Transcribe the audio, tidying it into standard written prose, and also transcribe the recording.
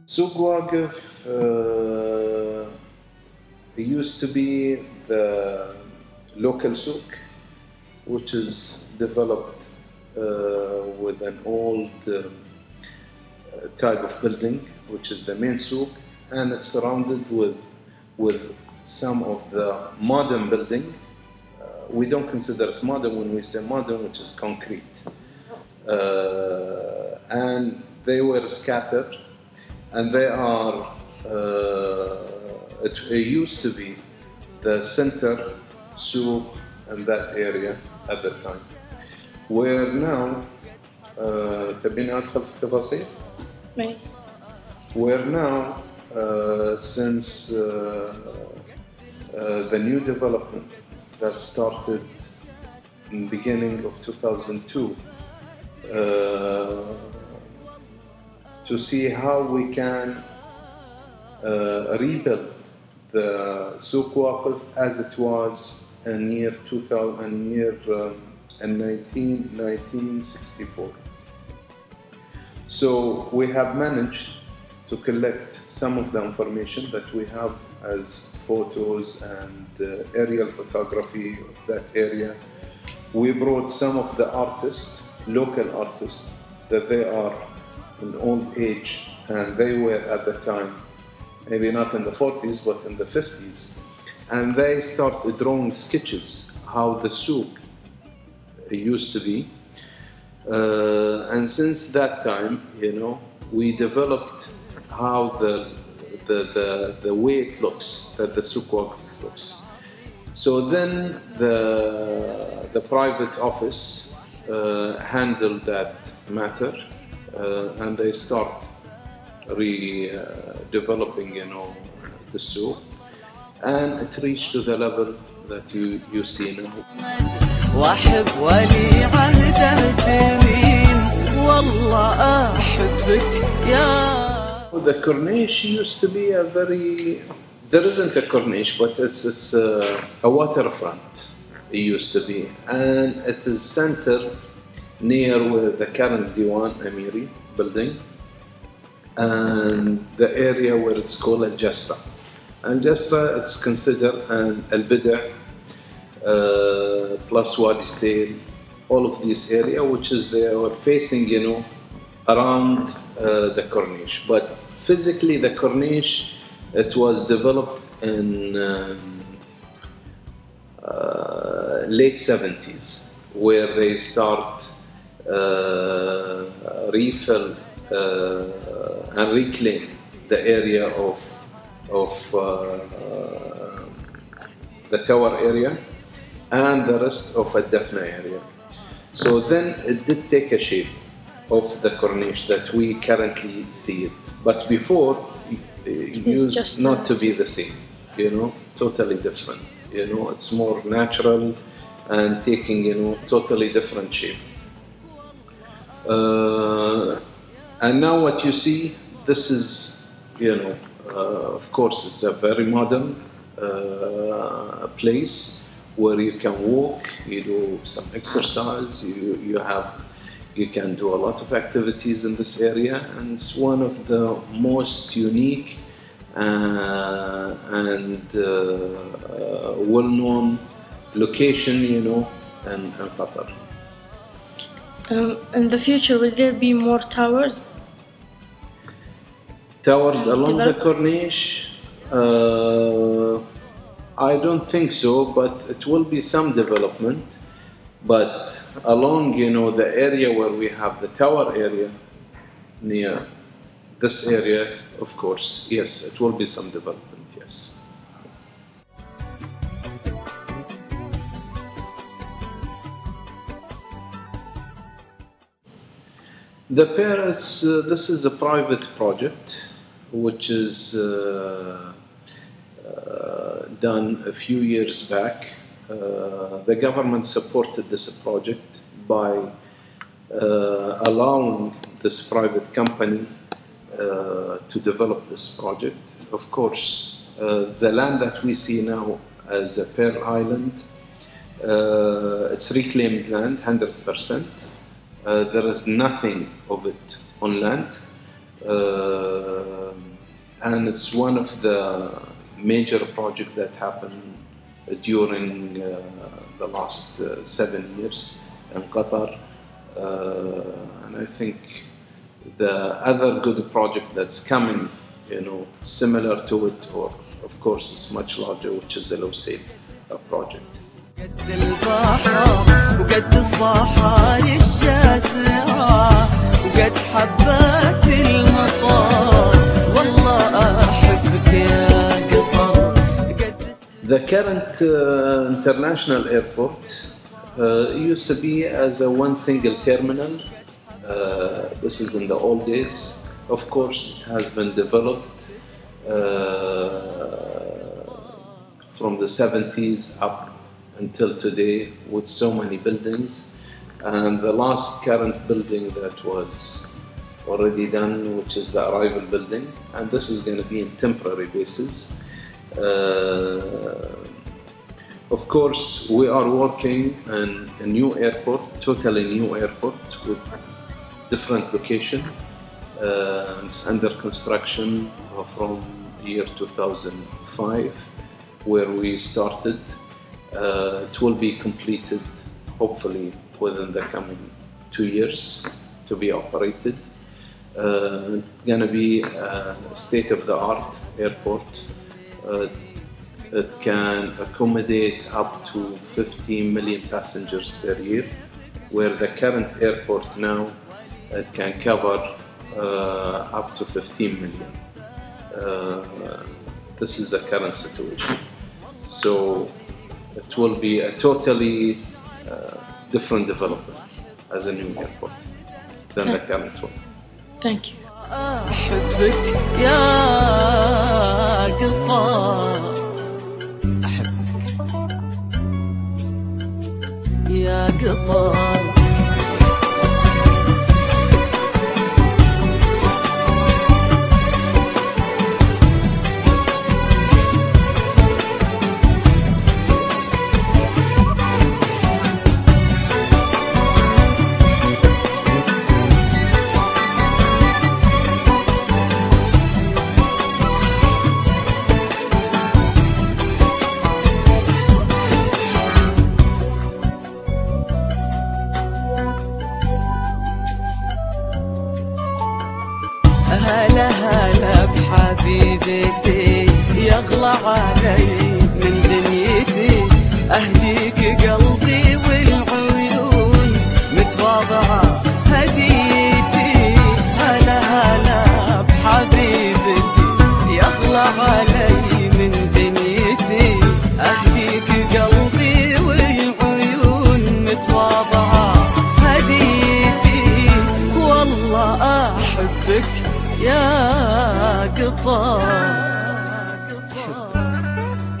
Souk Waqif used to be the local souk, which is developed with an old type of building, which is the main souk, and it's surrounded with some of the modern building. We don't consider it modern when we say modern, which is concrete. And they were scattered, and they are, it used to be the center souk in that area at the time. Where now, تبيني أدخل في التفاصيل؟ Where now, since the new development that started in the beginning of 2002, to see how we can rebuild the Souk Waqif as it was in year 1964. So we have managed to collect some of the information that we have as photos and aerial photography of that area. We brought some of the artists, local artists, that they are in old age, and they were at the time, maybe not in the 40s, but in the 50s. And they started drawing sketches, how the souk used to be. And since that time, you know, we developed how the way it looks, that the Souk Waqif looks. So then the private office handled that matter, and they start redeveloping, you know, the souk, and it reached to the level that you see now. واحب ولي عهده الثمين والله احبك يا. The corniche used to be a very, there isn't a corniche, but it's a waterfront. It used to be, and it is centered near where the current Diwan Amiri building, and the area where it's called Al Jasra. And Jasra, it's considered an Al Bida plus Wadi Sail, all of this area, which is they were facing, you know, around the corniche. But physically, the corniche, it was developed in late 70s, where they start refill and reclaim the area of the tower area and the rest of the Dafna area. So then it did take a shape of the corniche that we currently see it. But before, it used not to be the same, you know, totally different. You know, it's more natural and taking, you know, totally different shape. And now what you see, this is, you know, of course, it's a very modern place where you can walk, you do some exercise, you can do a lot of activities in this area, and it's one of the most unique and well-known location, you know, in Qatar. In the future, will there be more towers? Towers along the corniche? I don't think so, but it will be some development. But along, you know, the area where we have the tower area, near this area, of course, yes, it will be some development, yes. The Paris, this is a private project, which is done a few years back. The government supported this project by allowing this private company to develop this project. Of course, the land that we see now as a Pearl Island, it's reclaimed land, 100%. There is nothing of it on land. And it's one of the major projects that happened during the last 7 years in Qatar. And I think the other good project that's coming, similar to it, or of course it's much larger, which is the Lusail project. قد البحر وقد الصحاري الشاسعة وقد حبات المطر والله أحبك يا قطر. The current international airport used to be as a one single terminal. This is in the old days. Of course, it has been developed from the 70s up until today with so many buildings. And the last current building that was already done, which is the arrival building, and this is going to be in temporary basis. Of course, we are working on a new airport, totally new airport with different location. It's under construction from year 2005, where we started. It will be completed, hopefully, within the coming 2 years to be operated. It's going to be a state-of-the-art airport. It can accommodate up to 15 million passengers per year, where the current airport now, it can cover up to 15 million. This is the current situation. So it will be a totally different development as a new airport than the current one. Thank you. أحبك يا قطار، أحبك يا قطار. هلا هلا بحبيبتي يغلى علي من دنيتي، أهديك قلبي والعيون متواضعة هديتي. هلا هلا بحبيبتي يغلى علي من دنيتي، أهديك قلبي والعيون متواضعة هديتي. والله أحبك يا قطار.